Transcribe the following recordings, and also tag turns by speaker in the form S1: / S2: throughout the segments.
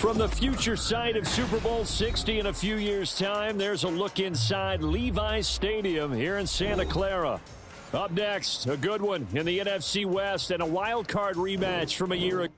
S1: From the future site of Super Bowl 60 in a few years' time, there's a look inside Levi's Stadium here in Santa Clara. Up next, a good one in the NFC West and a wild card rematch from a year ago.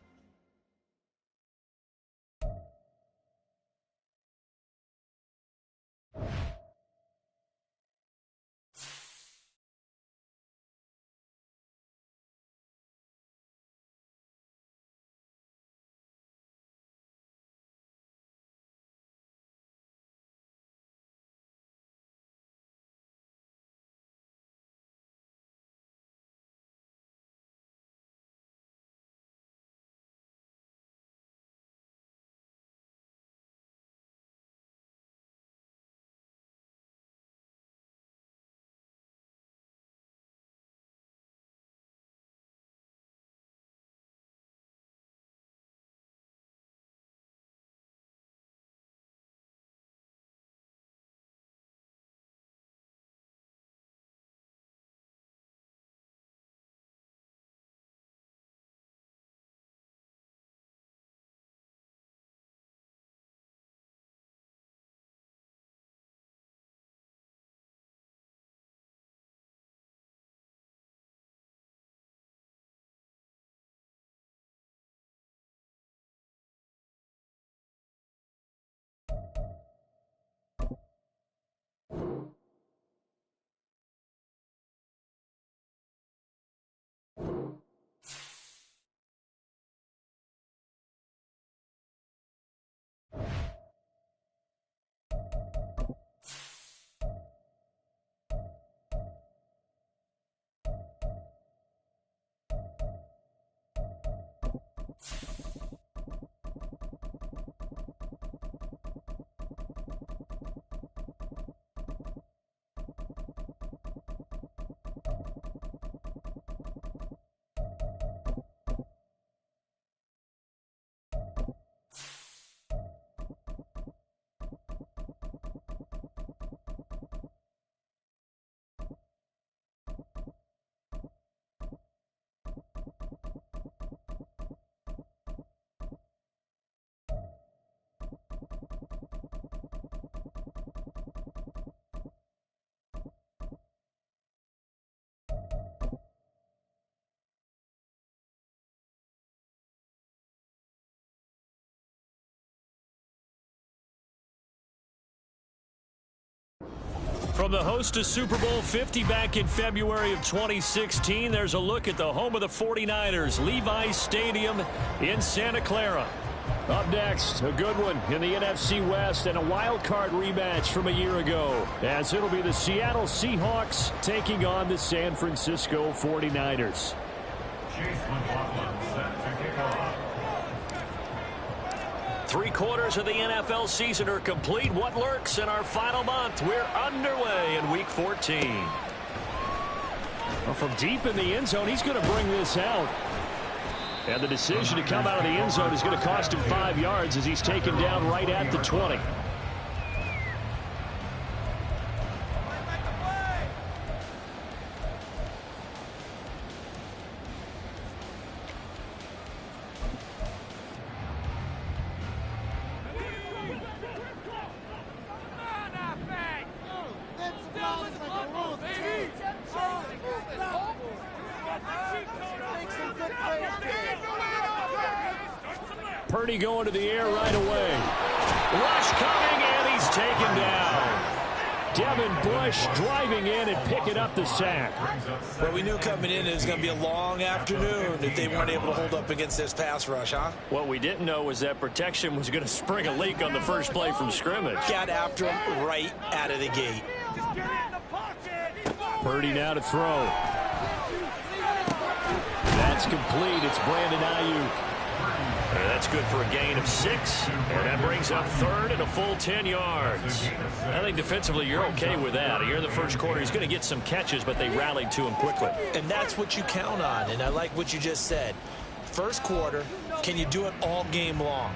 S1: From the host of Super Bowl 50 back in February of 2016, there's a look at the home of the 49ers, Levi's Stadium in Santa Clara. Up next, a good one in the NFC West and a wild card rematch from a year ago, as it'll be the Seattle Seahawks taking on the San Francisco 49ers.
S2: Chase McLaughlin set to kick off.
S1: 3/4 of the NFL season are complete. What lurks in our final month? We're underway in Week 14. Well, from deep in the end zone, he's going to bring this out. And the decision to come out of the end zone is going to cost him 5 yards as he's taken down right at the 20. Purdy going to the air right away. Rush coming, and he's taken down. Devin Bush driving in and picking up the sack.
S3: Well, we knew coming in it was going to be a long afternoon if they weren't able to hold up against this pass rush, huh?
S1: What we didn't know was that protection was going to spring a leak on the first play from scrimmage.
S3: Got after him right out of the gate.
S1: Purdy now to throw. That's complete. It's Brandon Ayuk. That's good for a gain of 6, and that brings up third and a full 10 yards. I think defensively you're okay with that. Here in the first quarter, he's going to get some catches, but they rallied to him quickly.
S3: And that's what you count on, and I like what you just said. First quarter, can you do it all game long?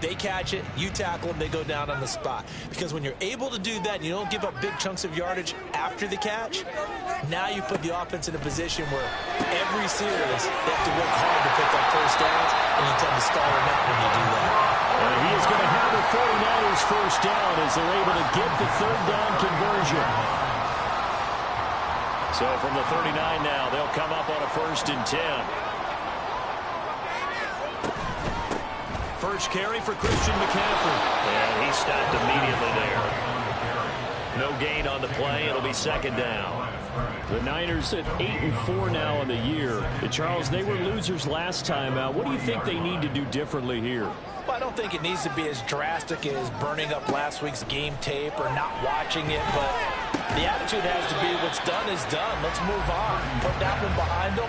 S3: They catch it, you tackle them, they go down on the spot. Because when you're able to do that, and you don't give up big chunks of yardage after the catch, now you put the offense in a position where every series they have to work hard to pick up first downs, and you tend to stall them out when you do that.
S1: He is going to have the 49ers first down as they're able to get the third down conversion. So from the 39 now, they'll come up on a 1st and 10. First carry for Christian McCaffrey. And he stopped immediately there. No gain on the play. It'll be 2nd down. The Niners at 8-4 now in the year. And Charles, they were losers last time out. What do you think they need to do differently here?
S3: Well, I don't think it needs to be as drastic as burning up last week's game tape or not watching it, but the attitude has to be what's done is done. Let's move on. Put that one behind them,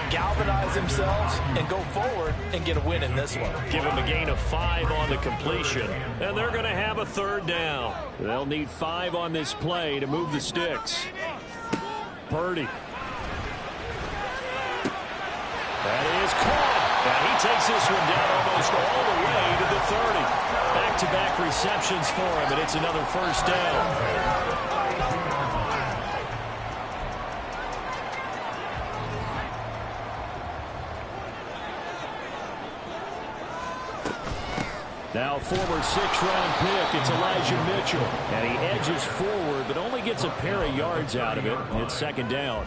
S3: galvanize themselves, and go forward and get a win in this one.
S1: Give them a gain of 5 on the completion, and they're going to have a 3rd down. They'll need 5 on this play to move the sticks. Purdy. That is caught. And he takes this one down almost all the way to the 30. Back-to-back receptions for him, and it's another 1st down. Now former 6th-round pick, it's Elijah Mitchell. And he edges forward, but only gets a pair of yards out of it. It's 2nd down.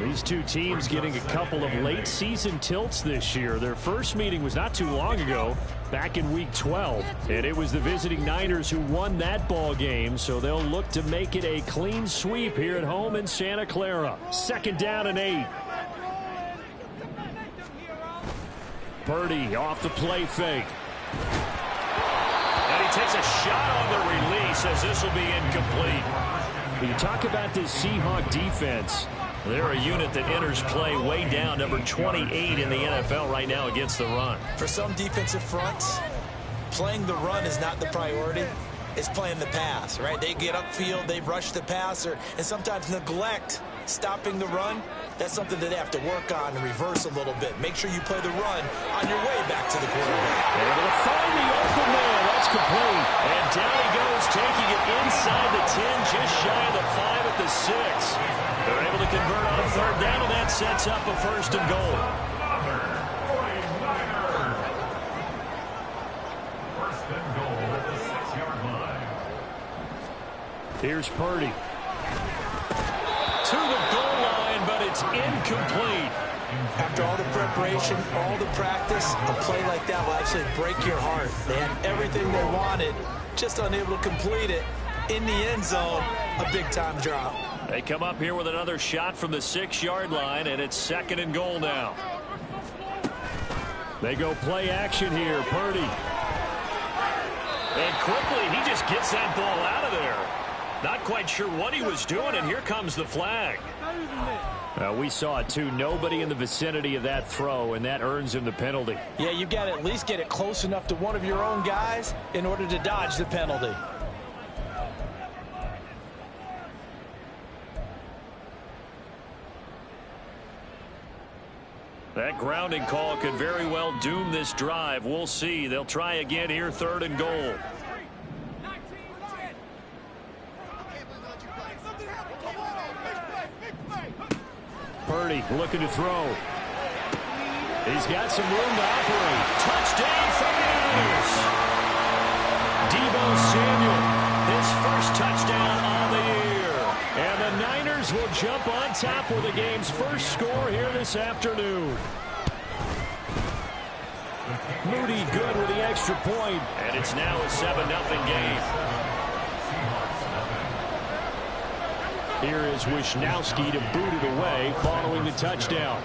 S1: These two teams getting a couple of late-season tilts this year. Their first meeting was not too long ago, back in Week 12. And it was the visiting Niners who won that ball game, so they'll look to make it a clean sweep here at home in Santa Clara. 2nd down and 8. Purdy off the play fake. And he takes a shot on the release as this will be incomplete. When you talk about this Seahawk defense, they're a unit that enters play way down, number 28 in the NFL right now against the run.
S3: For some defensive fronts, playing the run is not the priority. It's playing the pass, right? They get upfield, they rush the passer, and sometimes neglect stopping the run. That's something that they have to work on and reverse a little bit. Make sure you play the run on your way back to the quarterback.
S1: Able to find the open man. That's complete. And down he goes, taking it inside the 10, just shy of the 5 at the 6. They're able to convert on 3rd down, and that sets up a 1st and goal.
S2: First and goal at the 6-yard line.
S1: Here's Purdy. To the goal line, but it's incomplete.
S3: After all the preparation, all the practice, a play like that will actually break your heart. They had everything they wanted, just unable to complete it. In the end zone, a big-time drop.
S1: They come up here with another shot from the 6-yard line, and it's 2nd and goal now. They go play action here. Purdy. And quickly, he just gets that ball out of there. Not quite sure what he was doing, and here comes the flag. We saw it, too. Nobody in the vicinity of that throw, and that earns him the penalty.
S3: Yeah, you've got to at least get it close enough to one of your own guys in order to dodge the penalty.
S1: That grounding call could very well doom this drive. We'll see. They'll try again here, 3rd and goal. Purdy looking to throw. He's got some room to operate. Touchdown for the Niners. Deebo Samuel, his first touchdown on the year. And the Niners will jump on top with the game's first score here this afternoon. Moody good with the extra point. And it's now a 7-0 game. Here is Wisnowski to boot it away following the touchdown.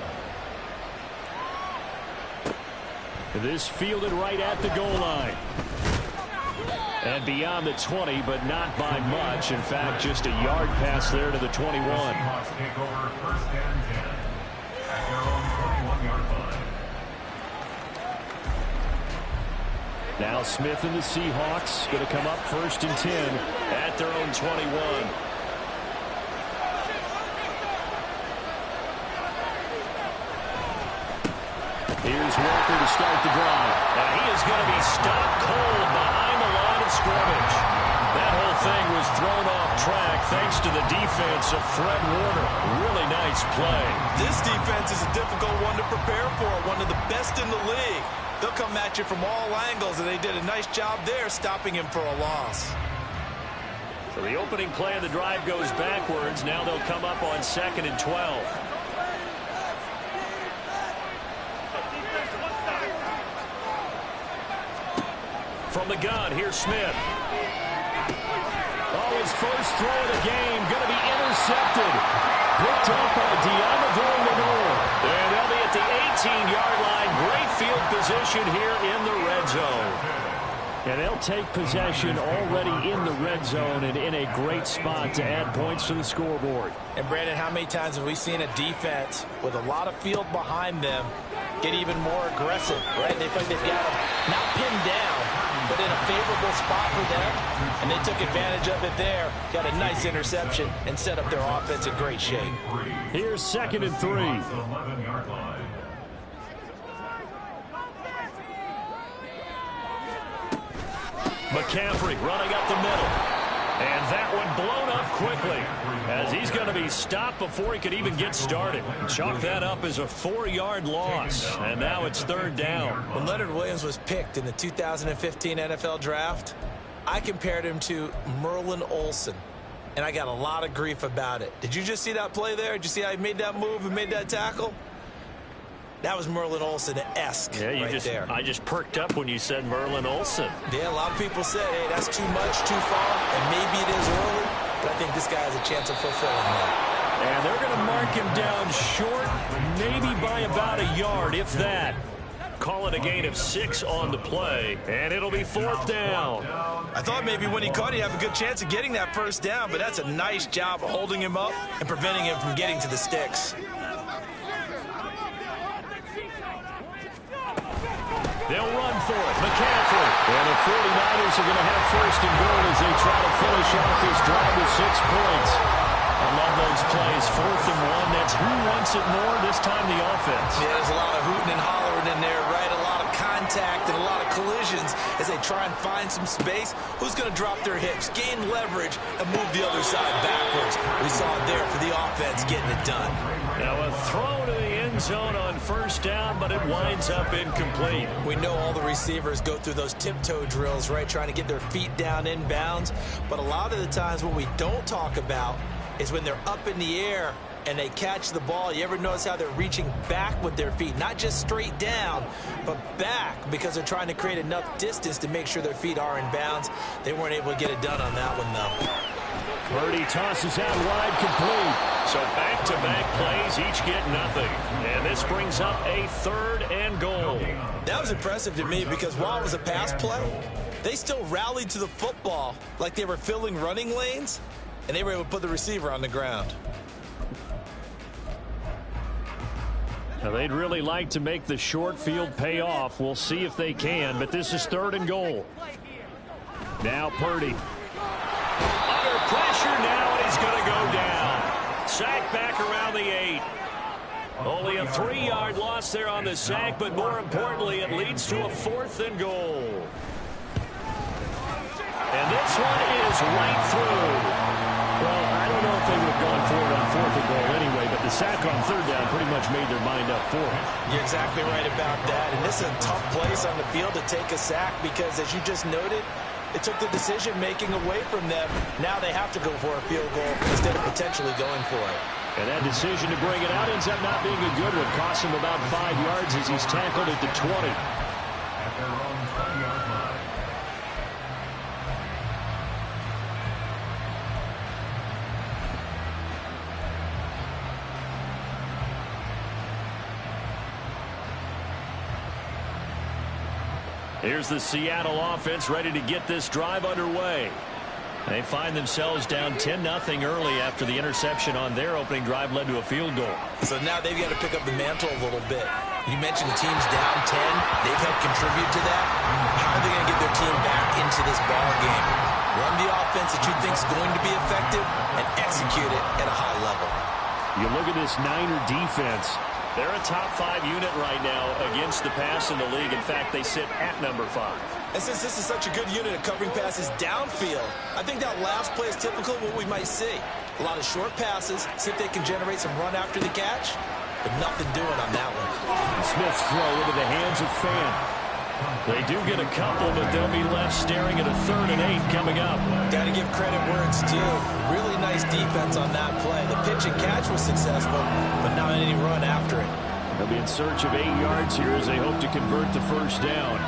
S1: This fielded right at the goal line. And beyond the 20, but not by much. In fact, just a yard pass there to the 21.
S2: Seahawks take over 1st and 10 at their own 21-yard line.
S1: Now Smith and the Seahawks going to come up 1st and 10 at their own 21. Here's Walker to start the drive. And he is going to be stopped cold behind the line of scrimmage. That whole thing was thrown off track thanks to the defense of Fred Warner. Really nice play.
S3: This defense is a difficult one to prepare for, one of the best in the league. They'll come at you from all angles, and they did a nice job there stopping him for a loss.
S1: So the opening play of the drive goes backwards. Now they'll come up on 2nd and 12. From the gun, here's Smith. Oh, his first throw of the game, going to be intercepted. Picked up by Deommodore Lenoir. And they'll be at the 18-yard line. Great field position here in the red zone. And they'll take possession already in the red zone and in a great spot to add points to the scoreboard.
S3: And, Brandon, how many times have we seen a defense with a lot of field behind them get even more aggressive, right? They think they've got them not pinned down, but in a favorable spot for them, and they took advantage of it there. Got a nice interception and set up their offense in great shape.
S1: Here's 2nd and 3. McCaffrey running up the middle. And that one blown up quickly as he's going to be stopped before he could even get started. Chalk that up as a 4-yard loss. And now it's 3rd down.
S3: When Leonard Williams was picked in the 2015 NFL Draft, I compared him to Merlin Olsen. And I got a lot of grief about it. Did you just see that play there? Did you see how he made that move and made that tackle? That was Merlin Olsen-esque there.
S1: I just perked up when you said Merlin Olsen.
S3: Yeah, a lot of people said, hey, that's too much, too far, and maybe it is early, but I think this guy has a chance of fulfilling that.
S1: And they're going to mark him down short, maybe by about a yard, if that. Call it a gain of 6 on the play, and it'll be 4th down.
S3: I thought maybe when he caught, he'd have a good chance of getting that first down, but that's a nice job of holding him up and preventing him from getting to the sticks.
S1: They'll run for it. McCaffrey. And the 49ers are going to have 1st and goal as they try to finish off this drive with 6 points. I love those plays. 4th and 1. That's who wants it more, this time the offense.
S3: Yeah, there's a lot of hooting and hollering in there, right? A lot of contact and a lot of collisions as they try and find some space. Who's going to drop their hips, gain leverage, and move the other side backwards? We saw it there for the offense getting it done.
S1: Now a throw to the end zone on 1st down, but it winds up incomplete.
S3: We know all the receivers go through those tiptoe drills, right, trying to get their feet down inbounds. But a lot of the times what we don't talk about is when they're up in the air and they catch the ball. You ever notice how they're reaching back with their feet? Not just straight down, but back, because they're trying to create enough distance to make sure their feet are in bounds. They weren't able to get it done on that one, though.
S1: Purdy tosses out wide, complete. So back-to-back plays, each get nothing. And this brings up a 3rd and goal.
S3: That was impressive to me because while it was a pass play, they still rallied to the football like they were filling running lanes, and they were able to put the receiver on the ground.
S1: Now they'd really like to make the short field pay off. We'll see if they can, but this is 3rd and goal. Now Purdy. Under pressure now, and he's going to go down. Sack back around the 8. Only a 3-yard loss there on the sack, but more importantly, it leads to a 4th and goal. And this one is right through. Well, I don't know if they would have gone for it on 4th and goal anyway, but the sack on 3rd down pretty much made their mind up for it.
S3: You're exactly right about that. And this is a tough place on the field to take a sack because, as you just noted, it took the decision-making away from them. Now they have to go for a field goal instead of potentially going for it.
S1: And that decision to bring it out ends up not being a good one. Costs him about 5 yards as he's tackled at the 20.
S2: At their own 20-yard line.
S1: Here's the Seattle offense ready to get this drive underway. They find themselves down 10-0 early after the interception on their opening drive led to a field goal.
S3: So now they've got to pick up the mantle a little bit. You mentioned the team's down 10. They've helped contribute to that. How are they going to get their team back into this ball game? Run the offense that you think is going to be effective and execute it at a high level.
S1: You look at this Niner defense. They're a top 5 unit right now against the pass in the league. In fact, they sit at number 5.
S3: And since this is such a good unit at covering passes downfield, I think that last play is typical of what we might see. A lot of short passes, see if they can generate some run after the catch, but nothing doing on that one.
S1: Smith's throw into the hands of Fan. They do get a couple, but they'll be left staring at a 3rd and 8 coming up.
S3: Got to give credit where it's due. Really nice defense on that play. The pitch and catch was successful, but not any run after it.
S1: They'll be in search of 8 yards here as they hope to convert the first down.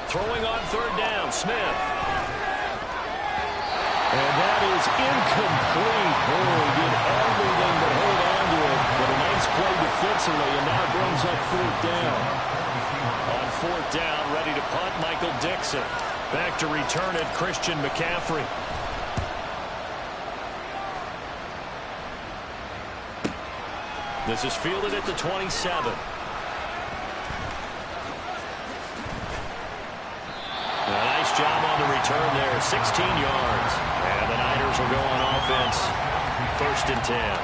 S1: Throwing on 3rd down, Smith. And that is incomplete. Oh, he did everything but hold on to it. But a nice play defensively, and now brings up 4th down. On 4th down, ready to punt, Michael Dixon. Back to return it, Christian McCaffrey. This is fielded at the 27. A nice job on the return there, 16 yards. And the Niners will go on offense, 1st and 10.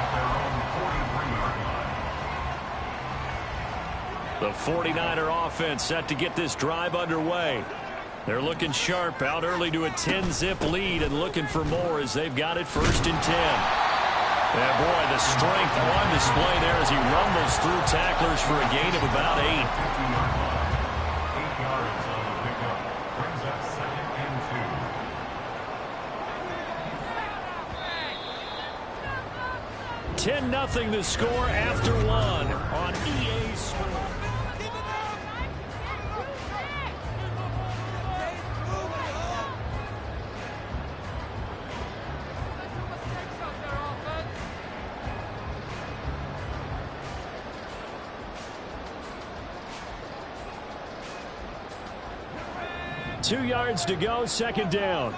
S1: The 49er offense set to get this drive underway. They're looking sharp, out early to a 10-zip lead and looking for more as they've got it 1st and 10. And boy, the strength on display there as he rumbles through tacklers for a gain of about 8.
S2: 8 yards on the pickup. Brings up 2nd and 2.
S1: 10-0 the score after 1 on EA Sports. Two yards to go, 2nd down.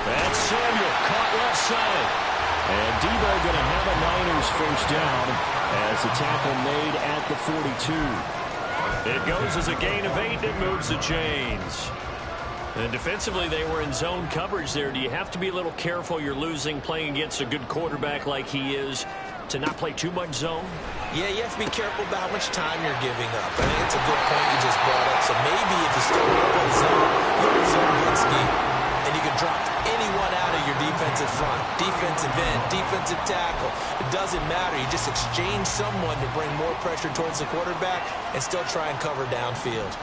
S1: That's Samuel, caught left side. And Debo going to have a Niners 1st down as the tackle made at the 42. It goes as a gain of 8, it moves the chains. And defensively, they were in zone coverage there. Do you have to be a little careful you're losing playing against a good quarterback like he is to not play too much zone?
S3: Yeah, you have to be careful about how much time you're giving up. I think it's a good point you just brought up. So maybe if you still want to play zone, you're in zone good scheme, and you can drop anyone out of your defensive front, defensive end, defensive tackle. It doesn't matter. You just exchange someone to bring more pressure towards the quarterback and still try and cover downfield.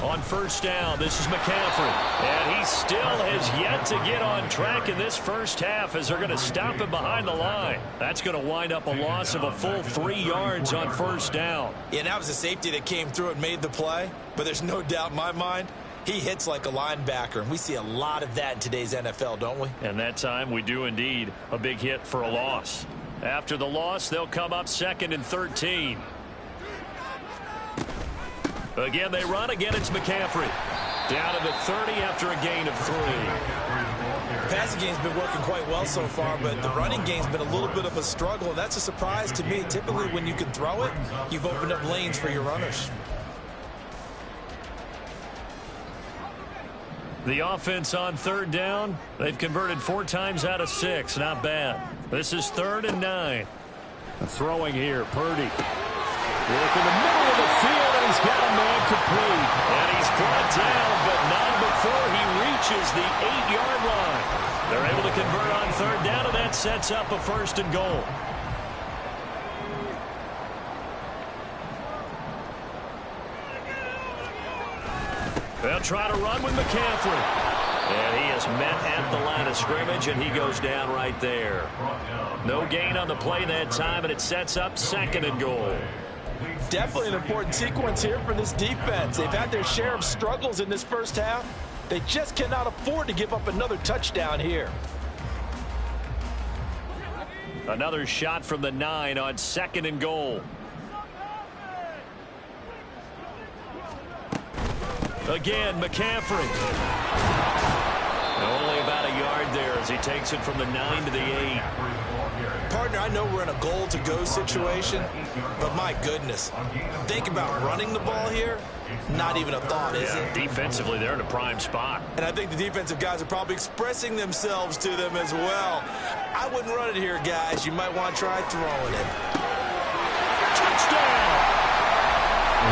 S1: On 1st down, this is McCaffrey. And he still has yet to get on track in this 1st half as they're going to stop him behind the line. That's going to wind up a loss of a full 3 yards on 1st down.
S3: Yeah, and that was a safety that came through and made the play. But there's no doubt in my mind, he hits like a linebacker. And we see a lot of that in today's NFL, don't we?
S1: And that time we do indeed. A big hit for a loss. After the loss, they'll come up 2nd and 13. Again, they run. Again, it's McCaffrey. Down to the 30 after a gain of 3.
S3: The passing game's been working quite well so far, but the running game's been a little bit of a struggle, and that's a surprise to me. Typically, when you can throw it, you've opened up lanes for your runners.
S1: The offense on 3rd down, they've converted 4 times out of 6. Not bad. This is 3rd and 9. Throwing here, Purdy. Work in the middle of the field, and he's got a man complete. And he's brought down, but not before he reaches the 8-yard line. They're able to convert on 3rd down, and that sets up a 1st and goal. They'll try to run with McCaffrey. And he is met at the line of scrimmage, and he goes down right there. No gain on the play that time, and it sets up 2nd and goal.
S3: Definitely an important sequence here for this defense. They've had their share of struggles in this 1st half. They just cannot afford to give up another touchdown here.
S1: Another shot from the 9 on 2nd and goal. Again, McCaffrey. Only about a yard there as he takes it from the 9 to the 8.
S3: Partner, I know we're in a goal-to-go situation, but my goodness, think about running the ball here. Not even a thought, is it?
S1: Defensively, they're in a prime spot.
S3: And I think the defensive guys are probably expressing themselves to them as well. I wouldn't run it here, guys. You might want to try throwing it.
S1: Touchdown!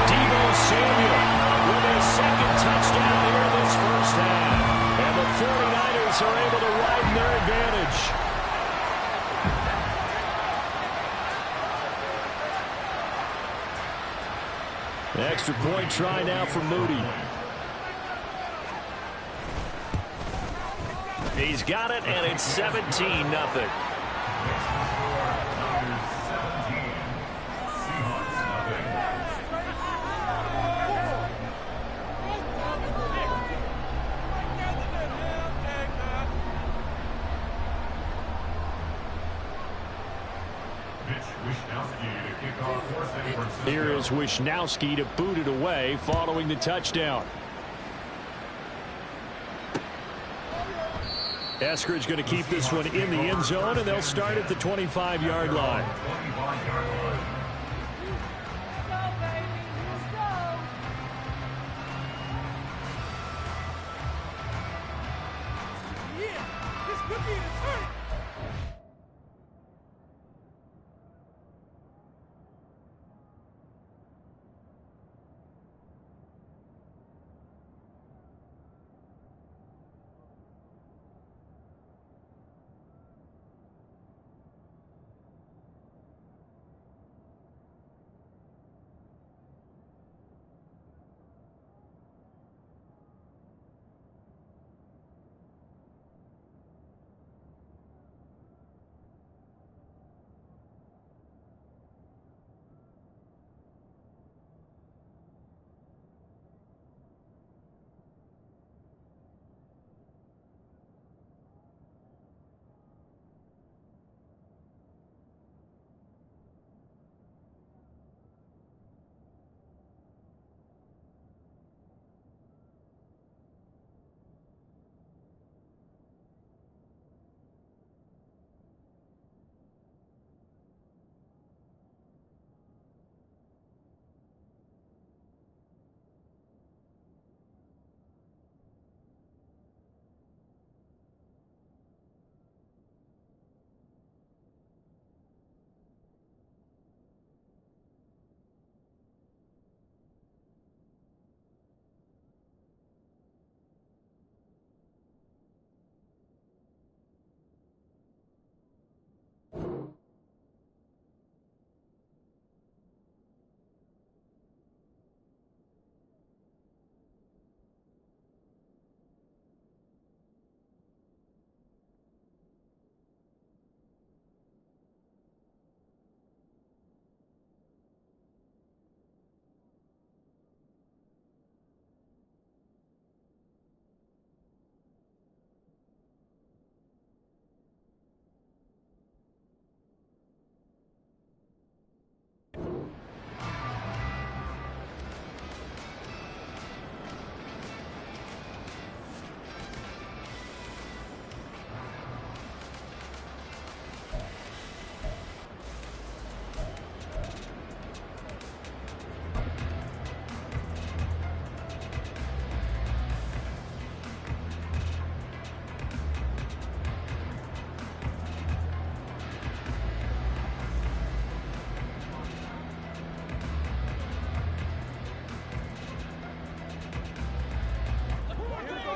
S1: Deebo Samuel with his second touchdown here in this first half. And the 49ers are able to widen their advantage. Extra point try now for Moody. He's got it, and it's 17-0. Here is Wishnowsky to boot it away following the touchdown. Eskridge going to keep this one in the end zone, and they'll start at the 25-yard line.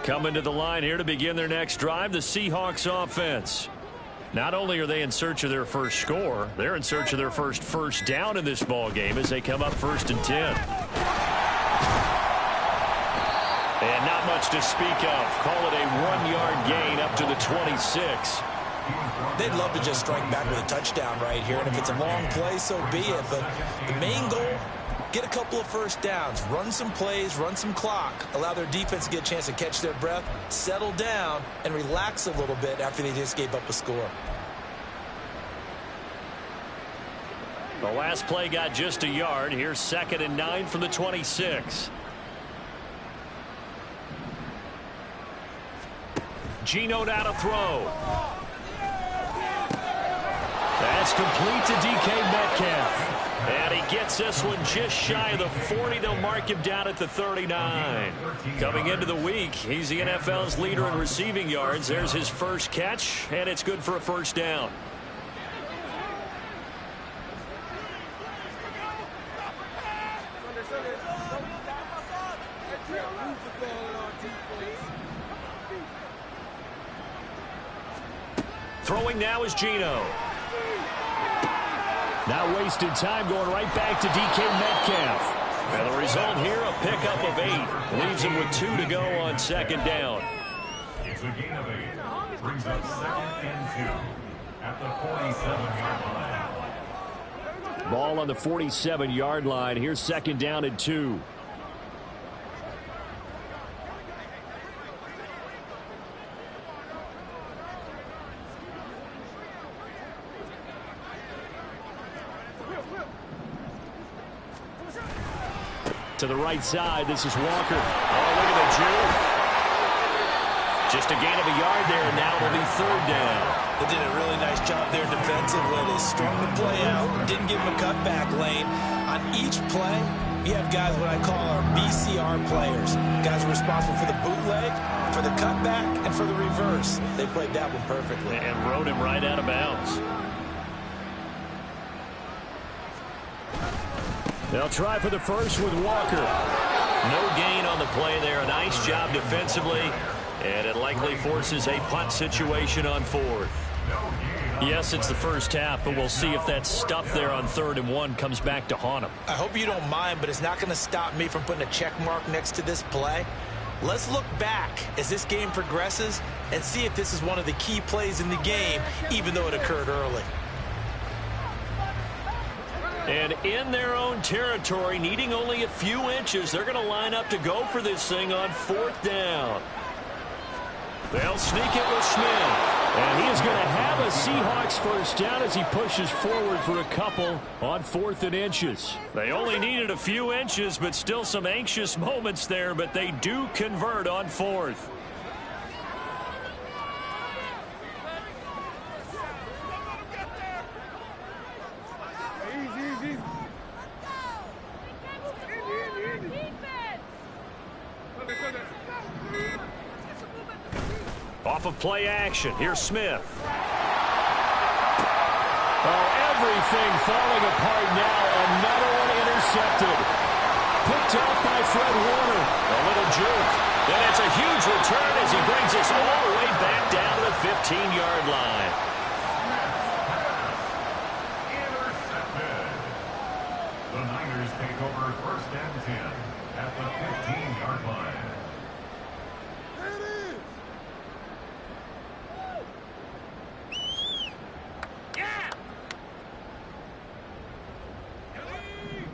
S1: Coming to the line here to begin their next drive, the Seahawks offense. Not only are they in search of their first score, they're in search of their first down in this ball game as they come up 1st and 10. And not much to speak of. Call it a 1-yard gain up to the 26.
S3: They'd love to just strike back with a touchdown right here, and if it's a long play, so be it. But the main goal, get a couple of first downs, run some plays, run some clock, allow their defense to get a chance to catch their breath, settle down, and relax a little bit after they just gave up a score.
S1: The last play got just a yard. Here's 2nd and 9 from the 26. Geno now to throw. That's complete to DK Metcalf. And he gets this one just shy of the 40. They'll mark him down at the 39. Coming into the week, he's the NFL's leader in receiving yards. There's his first catch, and it's good for a first down. Throwing now is Geno. Now wasted time going right back to DK Metcalf. And the result here, a pickup of 8. Leaves him with 2 to go on second down.
S2: It's a gain of 8. Brings up 2nd and 2 at the 47-yard line.
S1: Ball on the 47-yard line. Here's second down and 2. To the right side, this is Walker. Oh, look at the juke. Just a gain of a yard there, and now it'll be third down.
S3: They did a really nice job there defensively. They strung the play out, didn't give him a cutback lane. On each play, you have guys what I call our BCR players. Guys are responsible for the bootleg, for the cutback, and for the reverse. They played that one perfectly.
S1: And rode him right out of bounds. They'll try for the first with Walker. No gain on the play there. A nice job defensively. And it likely forces a punt situation on 4th. Yes, it's the first half, but we'll see if that stuff there on 3rd and 1 comes back to haunt him.
S3: I hope you don't mind, but it's not going to stop me from putting a check mark next to this play. Let's look back as this game progresses and see if this is one of the key plays in the game, even though it occurred early.
S1: And in their own territory, needing only a few inches, they're going to line up to go for this thing on 4th down. They'll sneak it with Smith. And he is going to have a Seahawks first down as he pushes forward for a couple on 4th and inches. They only needed a few inches, but still some anxious moments there, but they do convert on 4th. Off of play action, here's Smith. Oh, everything falling apart now. Another one intercepted. Picked up by Fred Warner. A little juke. And it's a huge return as he brings us all the way back down to the 15-yard line.
S2: Intercepted. The Niners take over 1st and 10 at the 15-yard line.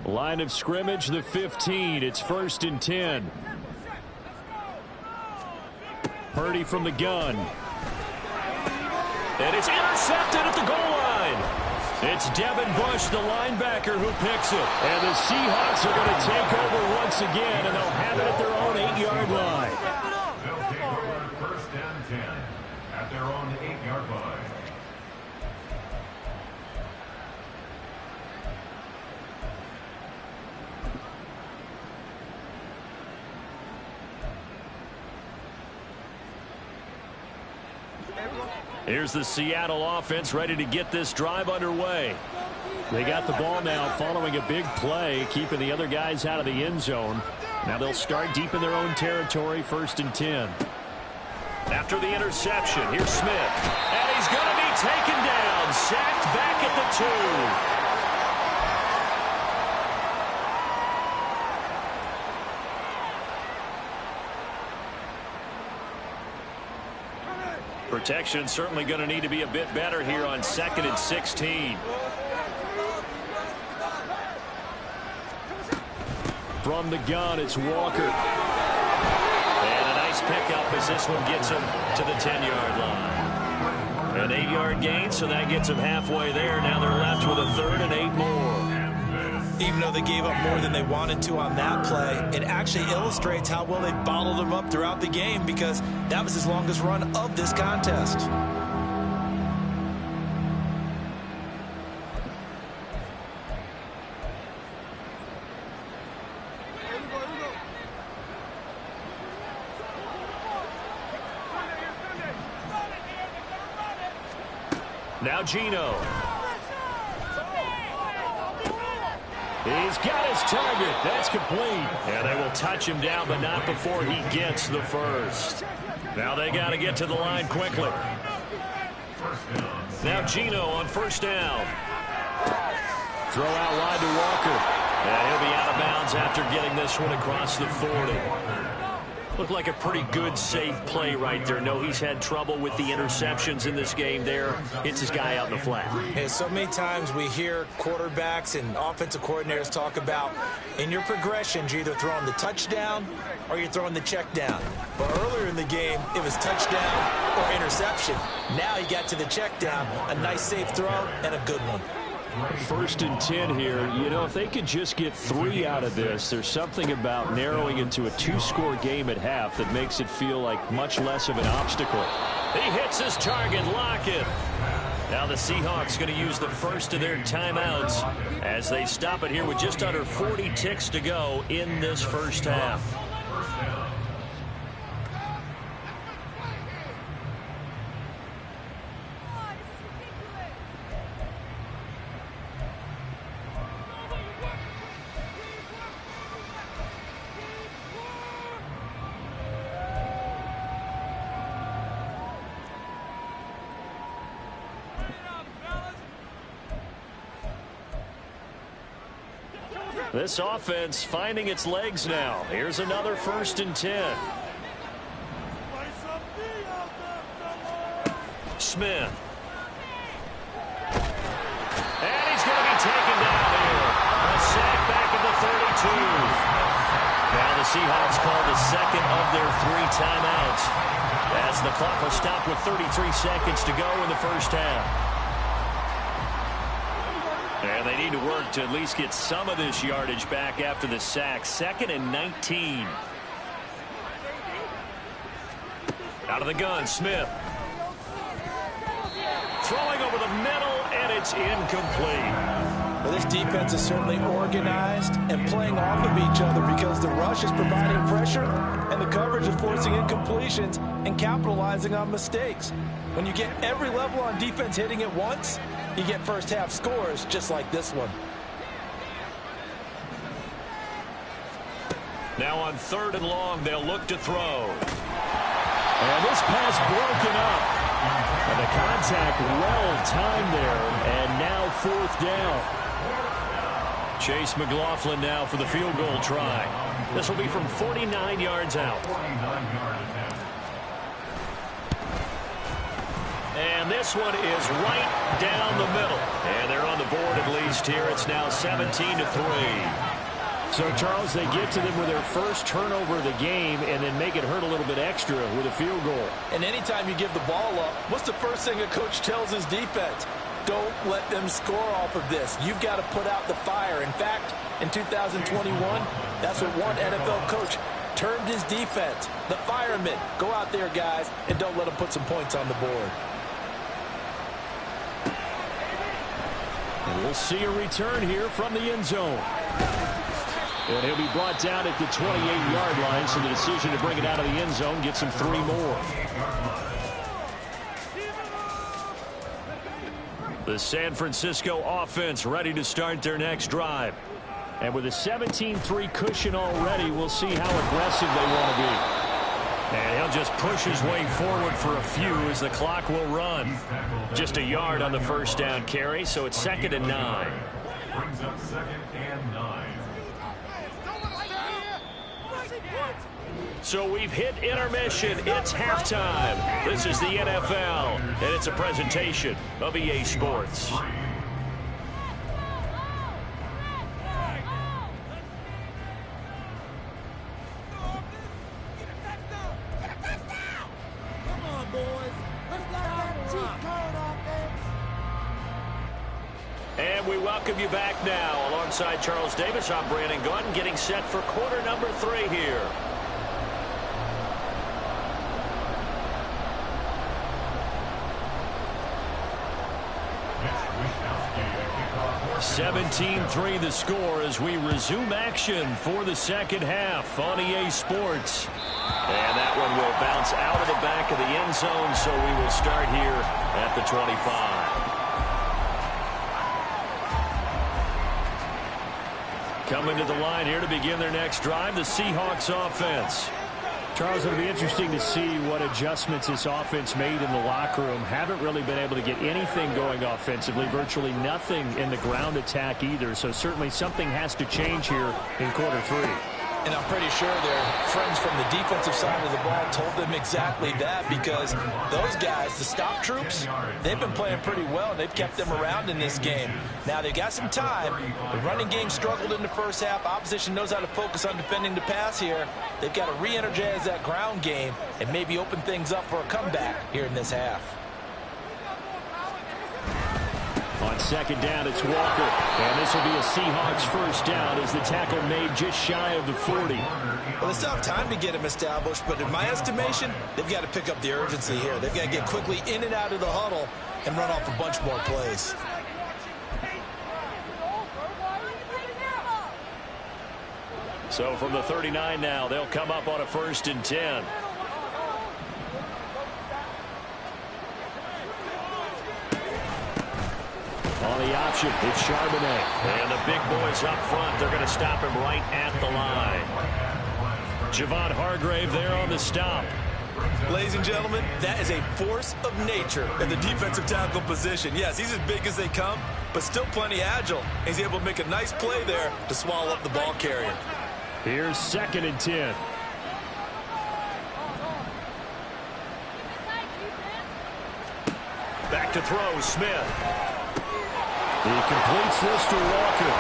S1: Line of scrimmage, the 15. It's 1st and 10. Purdy from the gun. And it's intercepted at the goal line. It's Devin Bush, the linebacker, who picks it. And the Seahawks are going to take over once again, and they'll have it at their own 8-yard line.
S2: They'll take over 1st and 10 at their own 8-yard line.
S1: Here's the Seattle offense ready to get this drive underway. They got the ball now following a big play, keeping the other guys out of the end zone. Now they'll start deep in their own territory, 1st and 10. After the interception, here's Smith. And he's going to be taken down, sacked back at the 2. Protection certainly going to need to be a bit better here on 2nd and 16. From the gun, it's Walker. And a nice pickup as this one gets him to the 10-yard line. An 8-yard gain, so that gets them halfway there. Now they're left with a 3rd and 8 more.
S3: Even though they gave up more than they wanted to on that play, it actually illustrates how well they bottled them up throughout the game, because that was his longest run of this contest.
S1: Now Geno. He's got his target. That's complete. And they will touch him down, but not before he gets the first. Now they got to get to the line quickly. Now Geno on first down. Throw out wide to Walker. And he'll be out of bounds after getting this one across the 40. Looked like a pretty good, safe play right there. No, he's had trouble with the interceptions in this game there. Hits his guy out in the flat.
S3: And so many times we hear quarterbacks and offensive coordinators talk about in your progressions, you're either throwing the touchdown or you're throwing the check down. But earlier in the game, it was touchdown or interception. Now he got to the check down, a nice safe throw and a good one.
S1: 1st and 10 here. You know, if they could just get 3 out of this, there's something about narrowing into a 2-score game at half that makes it feel like much less of an obstacle. He hits his target, Lockett. Now the Seahawks going to use the first of their timeouts as they stop it here with just under 40 ticks to go in this first half. This offense finding its legs now. Here's another 1st and 10. Smith. And he's going to be taken down here. A sack back at the 32. Now the Seahawks call the second of their 3 timeouts as the clock will stop with 33 seconds to go in the first half. And they need to work to at least get some of this yardage back after the sack. 2nd and 19. Out of the gun, Smith. Throwing over the middle, and it's incomplete.
S3: Well, this defense is certainly organized and playing off of each other because the rush is providing pressure and the coverage is forcing incompletions and capitalizing on mistakes. When you get every level on defense hitting at once, you get first half scores just like this one.
S1: Now on 3rd and long, they'll look to throw. And this pass broken up. And the contact well timed there. And now 4th down. Chase McLaughlin now for the field goal try. This will be from 49 yards out. And this one is right down the middle. And they're on the board at least here. It's now 17-3. So, Charles, they get to them with their first turnover of the game and then make it hurt a little bit extra with a field goal.
S3: And anytime you give the ball up, what's the first thing a coach tells his defense? Don't let them score off of this. You've got to put out the fire. In fact, in 2021, that's what one NFL coach termed his defense. The firemen. Go out there, guys, and don't let them put some points on the board.
S1: And we'll see a return here from the end zone. And he'll be brought down at the 28-yard line, so the decision to bring it out of the end zone gets him 3 more. The San Francisco offense ready to start their next drive. And with a 17-3 cushion already, we'll see how aggressive they want to be. And he'll just push his way forward for a few as the clock will run. Just a yard on the first down carry, so it's 2nd and 9.
S2: Brings up 2nd and 9.
S1: So we've hit intermission. It's halftime. This is the NFL, and it's a presentation of EA Sports. And we welcome you back now. Alongside Charles Davis, I'm Brandon Gunn, getting set for quarter number 3 here. 17-3 the score as we resume action for the second half on EA Sports. And that one will bounce out of the back of the end zone, so we will start here at the 25. Coming to the line here to begin their next drive, the Seahawks offense.
S4: Charles, it'll be interesting to see what adjustments this offense made in the locker room. Haven't really been able to get anything going offensively, virtually nothing in the ground attack either. So certainly something has to change here in quarter 3.
S3: And I'm pretty sure their friends from the defensive side of the ball told them exactly that, because those guys, the stop troops, they've been playing pretty well, and they've kept them around in this game. Now, they've got some time. The running game struggled in the first half. Opposition knows how to focus on defending the pass here. They've got to re-energize that ground game and maybe open things up for a comeback here in this half.
S1: On second down, it's Walker. And this will be a Seahawks first down as the tackle made just shy of the 40.
S3: Well, they still have time to get him established, but in my estimation, they've got to pick up the urgency here. They've got to get quickly in and out of the huddle and run off a bunch more plays.
S1: So from the 39 now, they'll come up on a 1st and 10. On the option, it's Charbonnet. And the big boys up front, they're going to stop him right at the line. Javon Hargrave there on the stop.
S3: Ladies and gentlemen, that is a force of nature in the defensive tackle position. Yes, he's as big as they come, but still plenty agile. He's able to make a nice play there to swallow up the ball carrier.
S1: Here's 2nd and 10. Back to throw, Smith. He completes this to Walker.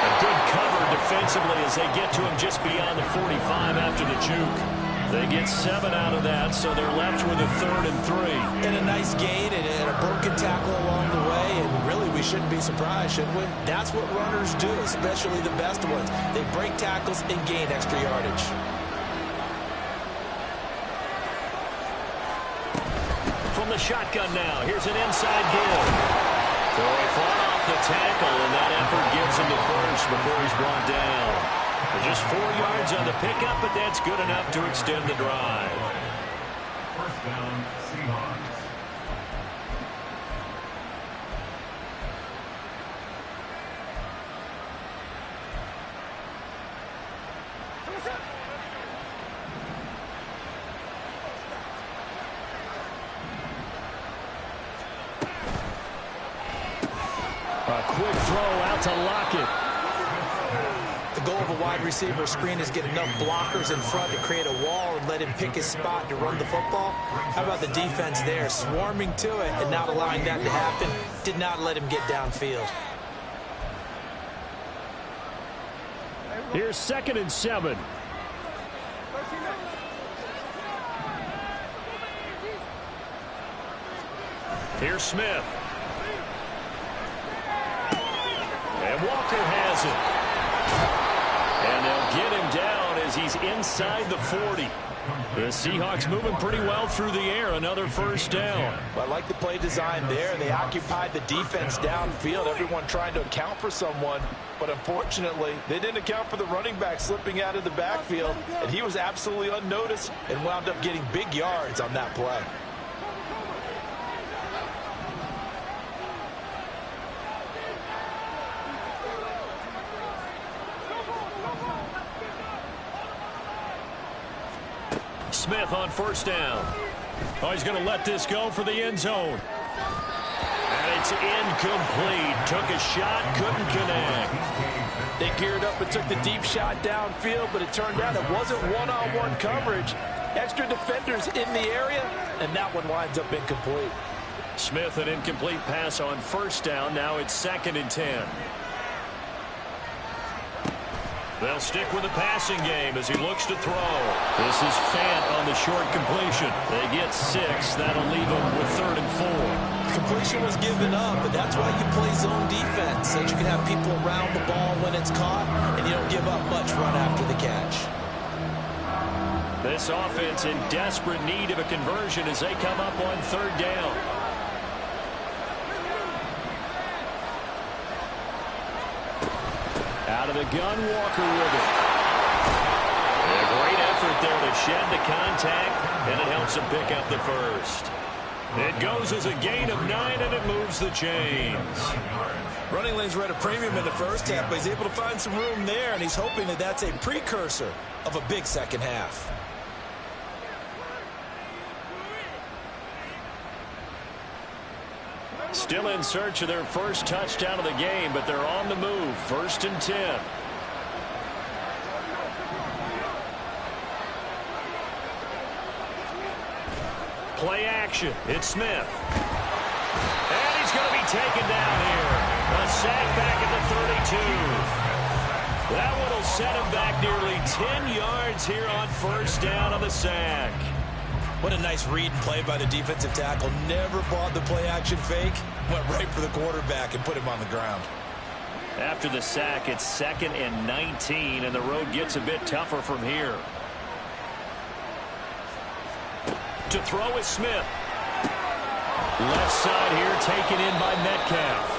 S1: A good cover defensively as they get to him just beyond the 45 after the juke. They get 7 out of that, so they're left with a 3rd and 3.
S3: And a nice gain and a broken tackle along the way, and really we shouldn't be surprised, should we? That's what runners do, especially the best ones. They break tackles and gain extra yardage.
S1: From the shotgun now, here's an inside give. So he fought off the tackle, and that effort gives him the first before he's brought down. Just 4 yards on the pickup, but that's good enough to extend the drive.
S2: First down, Seahawks.
S1: A quick throw out to Lockett.
S3: The goal of a wide receiver screen is get enough blockers in front to create a wall and let him pick his spot to run the football. How about the defense there, swarming to it and not allowing that to happen? Did not let him get downfield.
S1: Here's 2nd and 7. Here's Smith. And Walker has it. And they'll get him down as he's inside the 40. The Seahawks moving pretty well through the air. Another first down.
S3: Well, I like the play design there. They occupied the defense downfield, everyone trying to account for someone. But unfortunately, they didn't account for the running back slipping out of the backfield. And he was absolutely unnoticed and wound up getting big yards on that play.
S1: Smith on first down. Oh, he's going to let this go for the end zone. And it's incomplete. Took a shot, couldn't connect.
S3: They geared up and took the deep shot downfield, but it turned out it wasn't one-on-one coverage. Extra defenders in the area, and that one winds up incomplete.
S1: Smith, an incomplete pass on first down. Now it's 2nd and 10. They'll stick with the passing game as he looks to throw. This is Fant on the short completion. They get 6. That'll leave them with 3rd and 4.
S3: Completion was given up, but that's why you play zone defense, so that you can have people around the ball when it's caught, and you don't give up much run after the catch.
S1: This offense in desperate need of a conversion as they come up on 3rd down. Out of the gun, Walker with it. A great effort there to shed the contact, and it helps him pick up the first. It goes as a gain of 9, and it moves the chains.
S3: Running lanes were at a premium in the first half, but he's able to find some room there, and he's hoping that that's a precursor of a big second half.
S1: Still in search of their first touchdown of the game, but they're on the move. 1st and 10. Play action. It's Smith. And he's going to be taken down here. A sack back at the 32. That one will set him back nearly 10 yards here on 1st down on the sack.
S3: What a nice read and play by the defensive tackle. Never bought the play-action fake. Went right for the quarterback and put him on the ground.
S1: After the sack, it's 2nd and 19, and the road gets a bit tougher from here. To throw is Smith. Left side here taken in by Metcalf.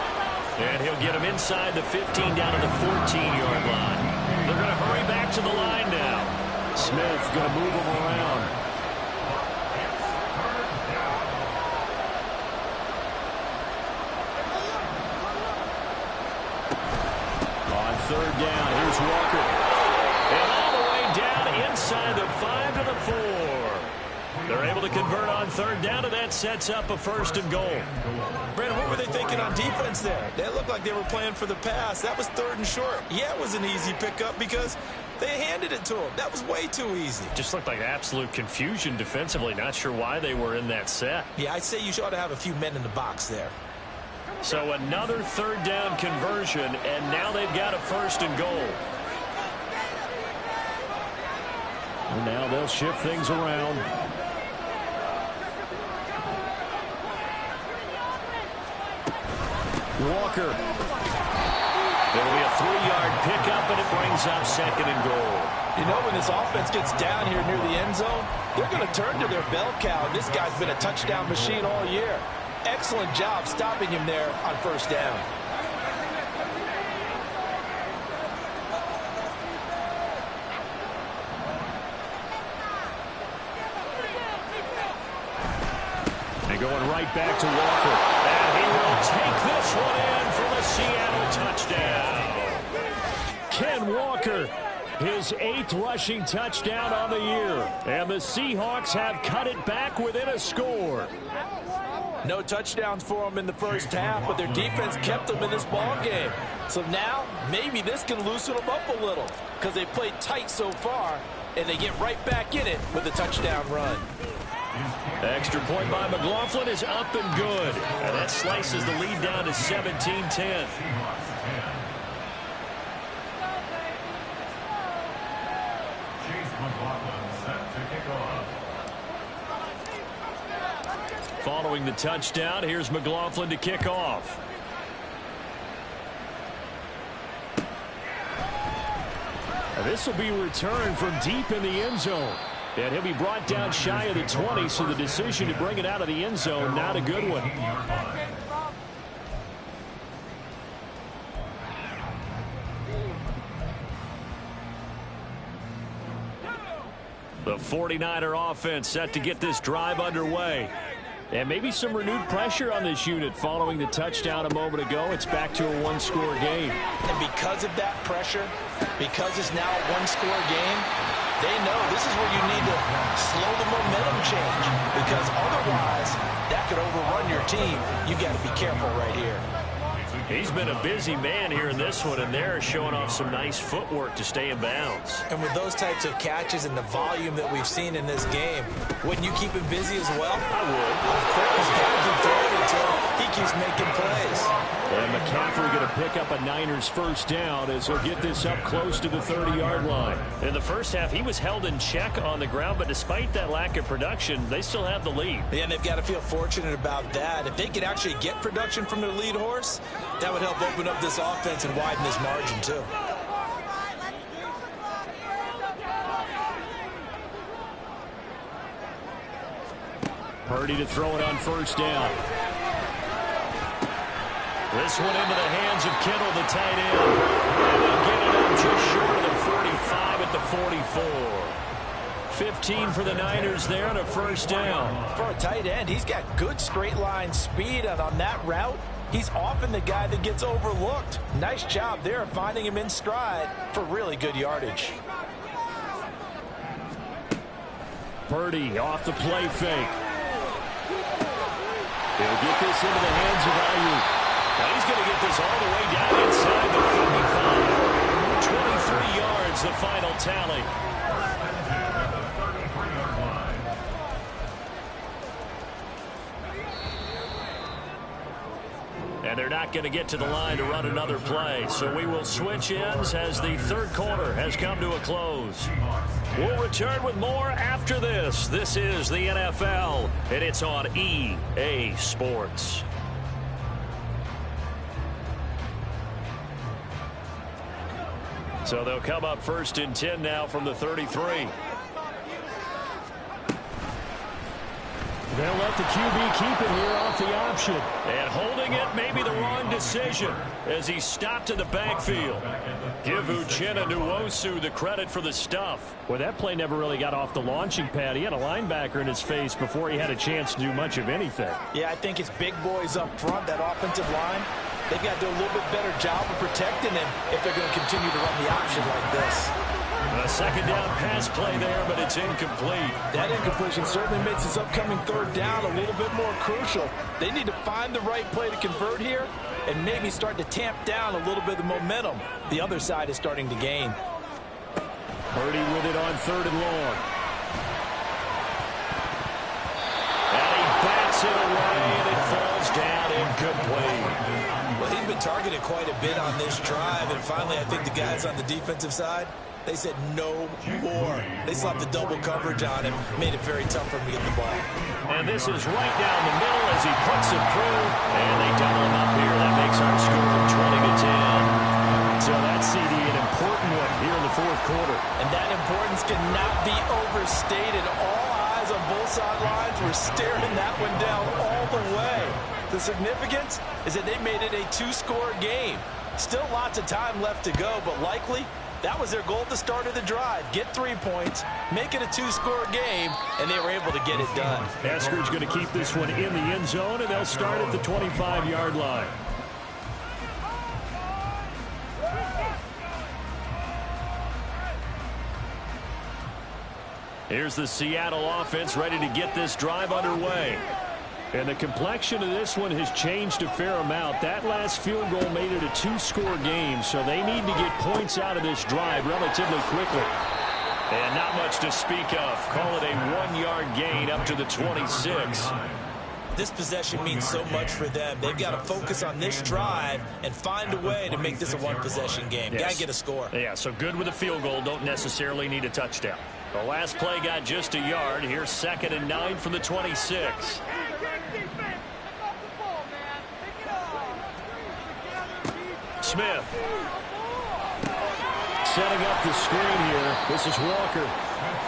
S1: And he'll get him inside the 15 down to the 14-yard line. They're going to hurry back to the line now.
S4: Smith going to move him around. On 3rd down, here's Walker.
S1: And all the way down inside the 5 to the 4. They're able to convert on 3rd down, and that sets up a 1st and goal.
S3: Brandon, what were they thinking on defense there? They looked like they were playing for the pass. That was 3rd and short. Yeah, it was an easy pickup because they handed it to him. That was way too easy.
S1: Just looked like absolute confusion defensively. Not sure why they were in that set.
S3: Yeah, I'd say you ought to have a few men in the box there.
S1: So another 3rd down conversion, and now they've got a 1st and goal.
S4: And now they'll shift things around. Walker.
S1: It'll be a 3-yard pickup, and it brings up 2nd and goal.
S5: You know, when this offense gets down here near the end zone, they're going to turn to their bell cow. This guy's been a touchdown machine all year. Excellent job stopping him there on 1st down.
S4: They're going right back to Walker.
S1: And he will take this one in for the Seattle touchdown.
S4: Ken Walker, his 8th rushing touchdown on the year. And the Seahawks have cut it back within a score.
S5: No touchdowns for them in the first half, but their defense kept them in this ball game. So now, maybe this can loosen them up a little because they played tight so far, and they get right back in it with a touchdown run.
S1: Extra point by McLaughlin is up and good. And that slices the lead down to 17-10. Following the touchdown, here's McLaughlin to kick off.
S4: This will be returned from deep in the end zone. And he'll be brought down shy of the 20, so the decision to bring it out of the end zone, not a good one.
S1: The 49er offense set to get this drive underway.
S4: And maybe some renewed pressure on this unit following the touchdown a moment ago. It's back to a one-score game.
S3: And because of that pressure, because it's now a one-score game, they know this is where you need to slow the momentum change, because otherwise that could overrun your team. You got to be careful right here.
S1: He's been a busy man here in this one, and they're showing off some nice footwork to stay in bounds.
S3: And with those types of catches and the volume that we've seen in this game, wouldn't you keep him busy as well?
S1: I would.
S3: Of course, you got to keep throwing until he keeps making plays.
S4: And McCaffrey going to pick up a Niners 1st down as he'll get this up close to the 30-yard line.
S1: In the first half, he was held in check on the ground, but despite that lack of production, they still have the lead.
S3: Yeah, and they've got to feel fortunate about that. If they could actually get production from their lead horse, that would help open up this offense and widen this margin, too.
S4: Purdy to throw it on 1st down.
S1: This one into the hands of Kittle, the tight end. And they'll get it up just short of the 45 at the 44. 15 for the Niners there on a 1st down.
S5: For a tight end, he's got good straight line speed, and on that route, He's often the guy that gets overlooked. Nice job there finding him in stride for really good yardage.
S4: Purdy off the play fake. He'll get this into the hands of Ayuk.
S1: Now he's going to get this all the way down inside the 45. 23 yards, the final tally. And they're not going to get to the line to run another play. So we will switch ends as the third quarter has come to a close. We'll return with more after this. This is the NFL, and it's on EA Sports. So they'll come up 1st and 10 now from the 33.
S4: They'll let the QB keep it here off the option.
S1: And holding it may be the wrong decision as he stopped in the backfield. Give Uchenna Nwosu the credit for the stuff.
S4: Well, that play never really got off the launching pad. He had a linebacker in his face before he had a chance to do much of anything.
S5: Yeah, I think it's big boys up front, that offensive line. They've got to do a little bit better job of protecting him if they're going to continue to run the option like this.
S1: A second down pass play there, but it's incomplete.
S5: That incompletion certainly makes this upcoming third down a little bit more crucial. They need to find the right play to convert here and maybe start to tamp down a little bit of momentum the other side is starting to gain.
S4: Purdy with it on 3rd and long.
S1: And he bats it away, and it falls down incomplete.
S3: Well, he's been targeted quite a bit on this drive, and finally I think the guys on the defensive side, they said no more. They slapped the double coverage on him, made it very tough for him to get the ball.
S1: And this is right down the middle as he puts it through, and they double him up here. That makes our score 20-10.
S4: So that's CD, an important one here in the 4th quarter.
S5: And that importance cannot be overstated. All eyes on both sidelines were staring that one down all the way. The significance is that they made it a 2-score game. Still lots of time left to go, but likely that was their goal at the start of the drive. Get 3 points, make it a 2-score game, and they were able to get it done.
S4: Eskridge going to keep this one in the end zone, and they'll start at the 25-yard line.
S1: Here's the Seattle offense ready to get this drive underway.
S4: And the complexion of this one has changed a fair amount. That last field goal made it a 2-score game, so they need to get points out of this drive relatively quickly.
S1: And not much to speak of. Call it a 1-yard gain up to the 26.
S3: This possession means so much for them. They've got to focus on this drive and find a way to make this a one-possession game.
S1: Yes.
S3: Got to get a score.
S1: Yeah, so good with a field goal. Don't necessarily need a touchdown. The last play got just a yard. Here's 2nd and 9 from the 26. Smith.
S4: Setting up the screen here. This is Walker.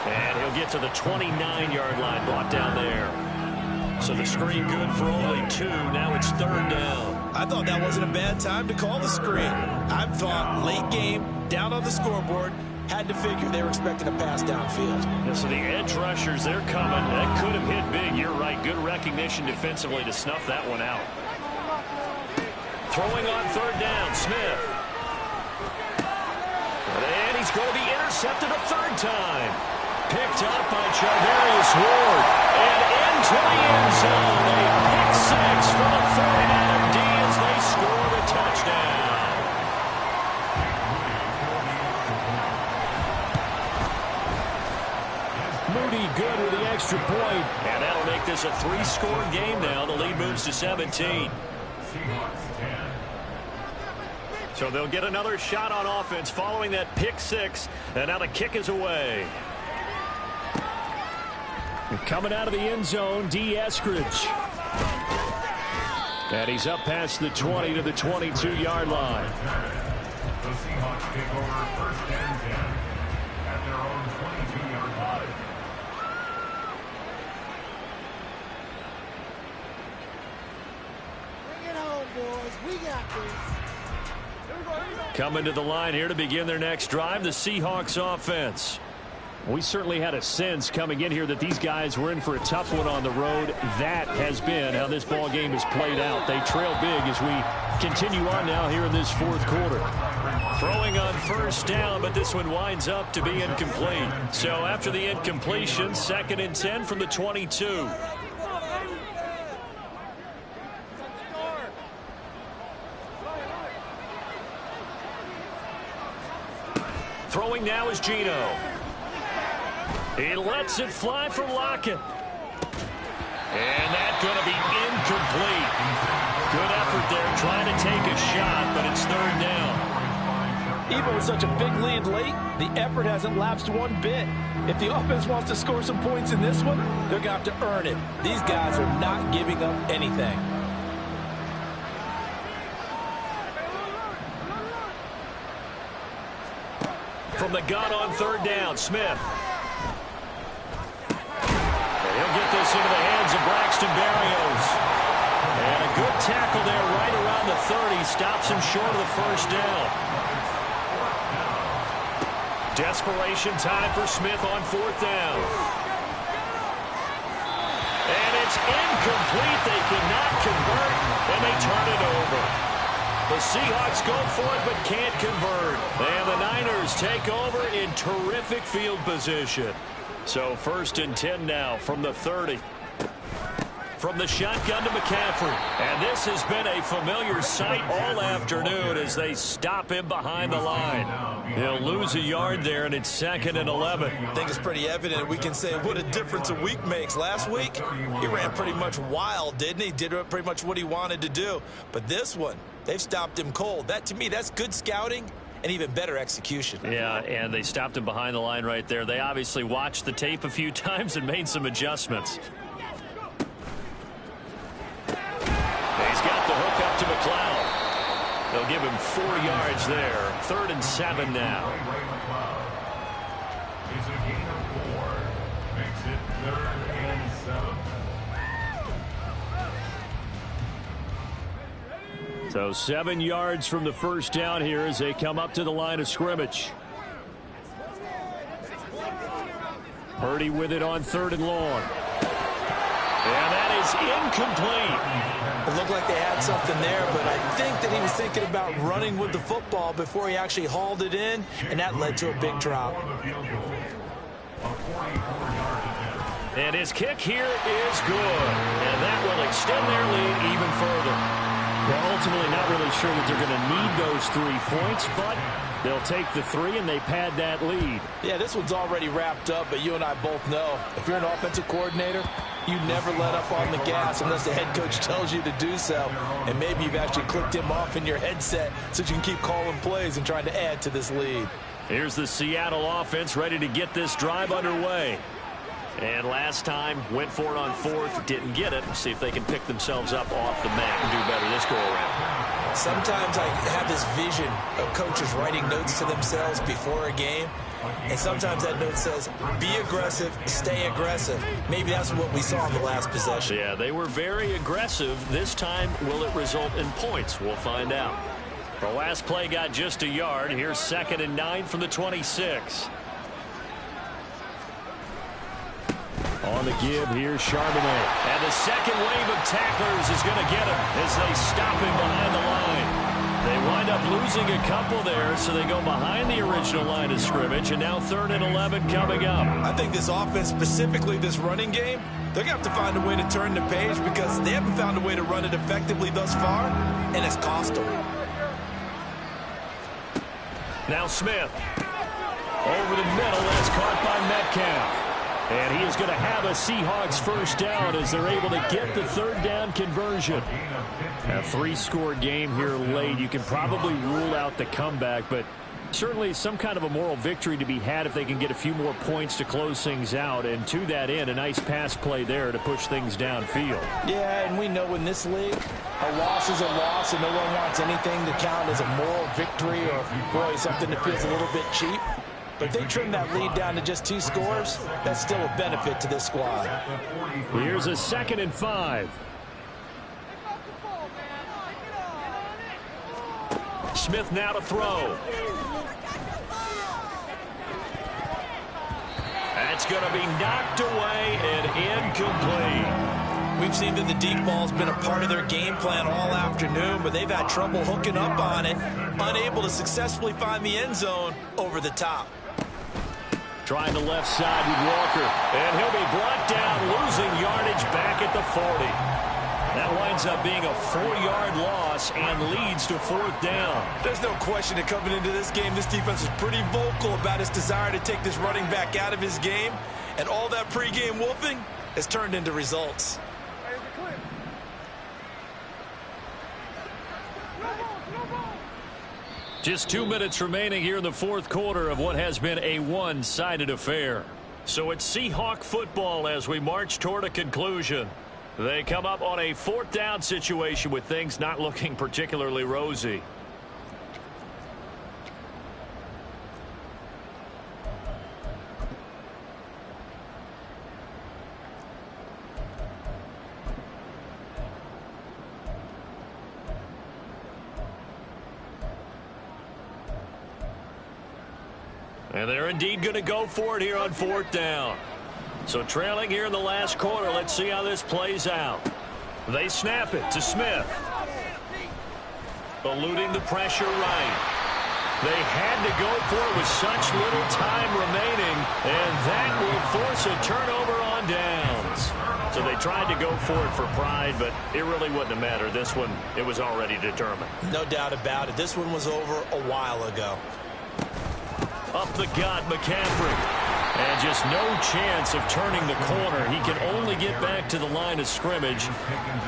S1: And he'll get to the 29-yard line, brought down there. So the screen good for only 2. Now it's 3rd down.
S3: I thought that wasn't a bad time to call the screen. I thought late game, down on the scoreboard, had to figure they were expecting a pass downfield.
S1: Yeah, so the edge rushers, they're coming. That could have hit big. You're right. Good recognition defensively to snuff that one out. Throwing on 3rd down, Smith. And he's going to be intercepted a 3rd time. Picked up by Charvarius Ward. And into the end zone. A pick 6 for the 49er D as they score the touchdown.
S4: Moody good with the extra point.
S1: And that'll make this a 3-score game now. The lead moves to 17. So they'll get another shot on offense following that pick 6. And now the kick is away.
S4: Coming out of the end zone, D. Eskridge. And he's up past the 20 to the 22-yard line.
S2: The Seahawks take over 1st and 10 at their own 22-yard line.
S6: Bring it home, boys. We got this.
S1: Coming to the line here to begin their next drive, the Seahawks offense.
S4: We certainly had a sense coming in here that these guys were in for a tough one on the road. That has been how this ball game has played out. They trail big as we continue on now here in this fourth quarter.
S1: Throwing on first down, but this one winds up to be incomplete. So after the incompletion, 2nd and 10 from the 22. Throwing now is Geno. He lets it fly for Lockett. And that's going to be incomplete. Good effort there trying to take a shot, but it's 3rd down.
S5: Even with such a big lead late, the effort hasn't lapsed one bit. If the offense wants to score some points in this one, they're going to have to earn it. These guys are not giving up anything.
S1: From the gun on 3rd down, Smith. He'll get this into the hands of Braxton Berrios. And a good tackle there right around the 30. Stops him short of the 1st down. Desperation time for Smith on 4th down. And it's incomplete. They cannot convert, and they turn it over. The Seahawks go for it but can't convert. And the Niners take over in terrific field position. So 1st and 10 now from the 30. From the shotgun to McCaffrey. And this has been a familiar sight all afternoon as they stop him behind the line. He'll lose a yard there, and it's 2nd and 11.
S3: I think it's pretty evident. We can say what a difference a week makes. Last week, he ran pretty much wild, didn't he? Did pretty much what he wanted to do. But this one, they've stopped him cold. That, to me, that's good scouting and even better execution.
S1: Yeah, and they stopped him behind the line right there. They obviously watched the tape a few times and made some adjustments. He's got the hook up to McLeod. They'll give him 4 yards there. 3rd and 7 now.
S2: It's a gain of 4. Makes it 3rd and 7.
S4: So 7 yards from the 1st down here as they come up to the line of scrimmage. Purdy with it on 3rd and long.
S1: And that is incomplete.
S3: It looked like they had something there, but I think that he was thinking about running with the football before he actually hauled it in, and that led to a big drop.
S1: And his kick here is good. And that will extend their lead even further.
S4: Well, ultimately not really sure that they're going to need those 3 points, but they'll take the 3 and they pad that lead.
S5: Yeah, this one's already wrapped up, but you and I both know if you're an offensive coordinator, you never let up on the gas unless the head coach tells you to do so. And maybe you've actually clicked him off in your headset so you can keep calling plays and trying to add to this lead.
S1: Here's the Seattle offense ready to get this drive underway. And last time, went for it on 4th, didn't get it. See if they can pick themselves up off the mat and do better this go-around.
S3: Sometimes I have this vision of coaches writing notes to themselves before a game, and sometimes that note says, be aggressive, stay aggressive. Maybe that's what we saw in the last possession.
S1: Yeah, they were very aggressive. This time, will it result in points? We'll find out. The last play got just a yard. Here's 2nd and 9 from the 26.
S4: On the give, here's Charbonnet.
S1: And the second wave of tacklers is going to get him as they stop him behind the line. They wind up losing a couple there, so they go behind the original line of scrimmage, and now 3rd and 11 coming up.
S3: I think this offense, specifically this running game, they're going to have to find a way to turn the page because they haven't found a way to run it effectively thus far, and it's cost them.
S1: Now Smith. Over the middle, that's caught by Metcalf. And he is going to have a Seahawks 1st down as they're able to get the 3rd down conversion.
S4: A 3-score game here late. You can probably rule out the comeback, but certainly some kind of a moral victory to be had if they can get a few more points to close things out. And to that end, a nice pass play there to push things downfield.
S5: Yeah, and we know in this league, a loss is a loss, and no one wants anything to count as a moral victory or, boy, something that feels a little bit cheap. But if they trim that lead down to just 2 scores, that's still a benefit to this squad.
S4: Here's a 2nd and 5.
S1: Smith now to throw. It's going to be knocked away and incomplete.
S3: We've seen that the deep ball's been a part of their game plan all afternoon, but they've had trouble hooking up on it, unable to successfully find the end zone over the top.
S1: Trying the left side with Walker, and he'll be brought down, losing yardage back at the 40. That winds up being a 4-yard loss and leads to 4th down.
S3: There's no question that coming into this game, this defense is pretty vocal about its desire to take this running back out of his game, and all that pregame wolfing has turned into results.
S1: Just 2 minutes remaining here in the 4th quarter of what has been a one-sided affair. So it's Seahawk football as we march toward a conclusion. They come up on a 4th down situation with things not looking particularly rosy. And they're indeed going to go for it here on 4th down. So trailing here in the last quarter, let's see how this plays out. They snap it to Smith. Eluding the pressure right. They had to go for it with such little time remaining, and that will force a turnover on downs. So they tried to go for it for pride, but it really wouldn't have mattered. This one, it was already determined.
S3: No doubt about it. This one was over a while ago.
S1: Up the gut, McCaffrey. And just no chance of turning the corner. He can only get back to the line of scrimmage.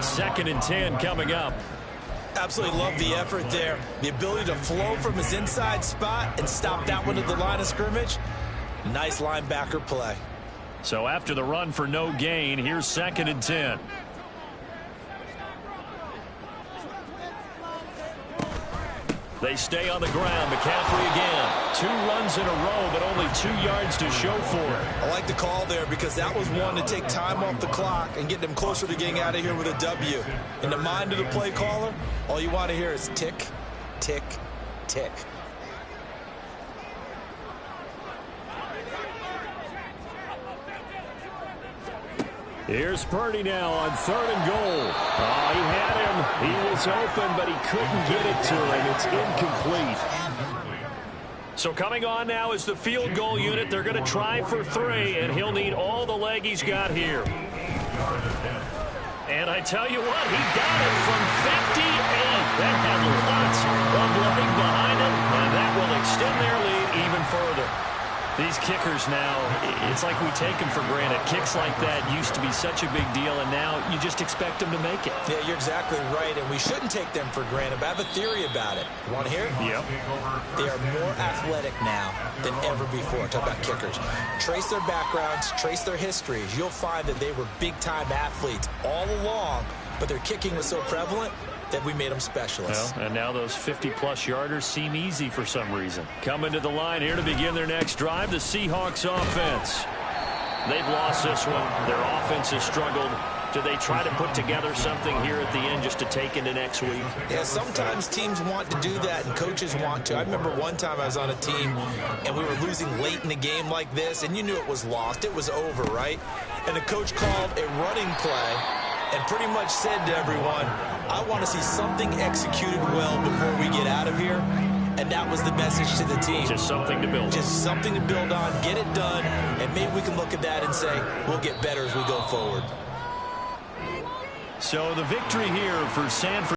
S1: 2nd and 10 coming up.
S3: Absolutely love the effort there. The ability to flow from his inside spot and stop that one at the line of scrimmage. Nice linebacker play.
S1: So after the run for no gain, here's 2nd and 10. They stay on the ground. McCaffrey again. 2 runs in a row, but only 2 yards to show for it.
S3: I like the call there because that was one to take time off the clock and get them closer to getting out of here with a W. In the mind of the play caller, all you want to hear is tick, tick, tick.
S1: Here's Purdy now on 3rd and goal. Oh, he had him. He was open, but he couldn't get it to him. It's incomplete. So coming on now is the field goal unit. They're going to try for 3, and he'll need all the leg he's got here. And I tell you what, he got it from 58. That had lots of leg behind him, and that will extend their lead even further. These kickers now, it's like we take them for granted. Kicks like that used to be such a big deal, and now you just expect them to make it.
S3: Yeah, you're exactly right, and we shouldn't take them for granted, but I have a theory about it. You want to hear it?
S1: Yep.
S3: They are more athletic now than ever before. Talk about kickers. Trace their backgrounds, trace their histories. You'll find that they were big-time athletes all along, but their kicking was so prevalent that we made them specialists.
S1: Well, and now those 50-plus yarders seem easy for some reason. Coming to the line here to begin their next drive, the Seahawks offense. They've lost this one. Their offense has struggled. Do they try to put together something here at the end just to take into next week?
S3: Yeah, sometimes teams want to do that and coaches want to. I remember one time I was on a team and we were losing late in the game like this, and you knew it was lost. It was over, right? And the coach called a running play and pretty much said to everyone, I want to see something executed well before we get out of here. And that was the message to the team.
S1: Just something to build.
S3: Just something to build on, get it done, and maybe we can look at that and say, we'll get better as we go forward.
S1: So the victory here for San Francisco.